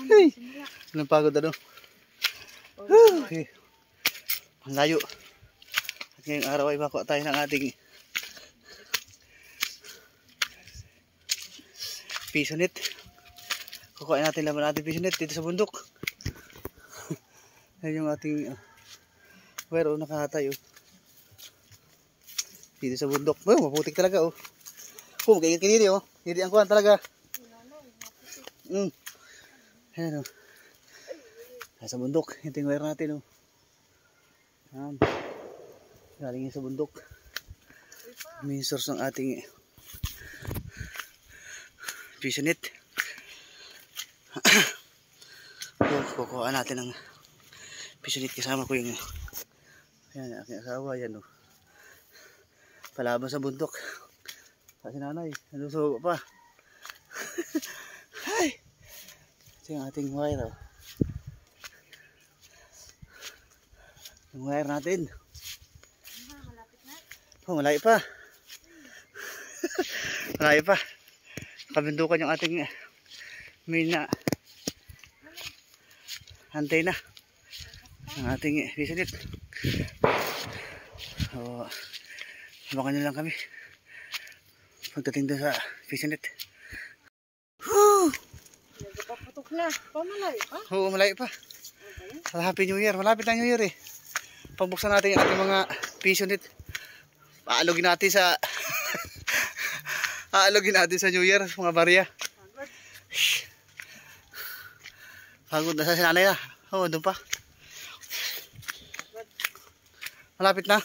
Hey, anong pagod ano? Okay. Ang layo. At ngayong araw ay makuha tayo ng ating piso net. Kukuhain natin laman natin piso net dito sa bundok. Yan yung ating where nakatayo. Dito sa bundok. Oh, maputik talaga oh. Oh, magiging kinili oh. Hindi ang kuhan talaga. Ayan o. Nasa bundok. Ito yung wire natin o. Ayan. Galing sa bundok. Main source ng ating piso net. Kukuha natin ng piso net kasama ko yung ayan, aking asawa. Ayan o. Palaban sa bundok. Kasi nanay. Nalusugo pa. Hi! Ito yung ating wire oh. Yung wire natin. Malapit na. Oh, malayo pa. Malayo pa. Kabindukan yung ating main na antena. Ang ating piso net. So, abangan nyo lang kami. Pagdating doon sa piso net. Nagpapatok na. Pamalayo pa? Oo, malayo pa. Happy New Year. Malapit na New Year eh. Pagbuksan natin yung ating mga piso net. Aalogin natin sa aalogin natin sa New Year, mga barya. Pagod na sa sinanay na. Oo, doon pa. Malapit na.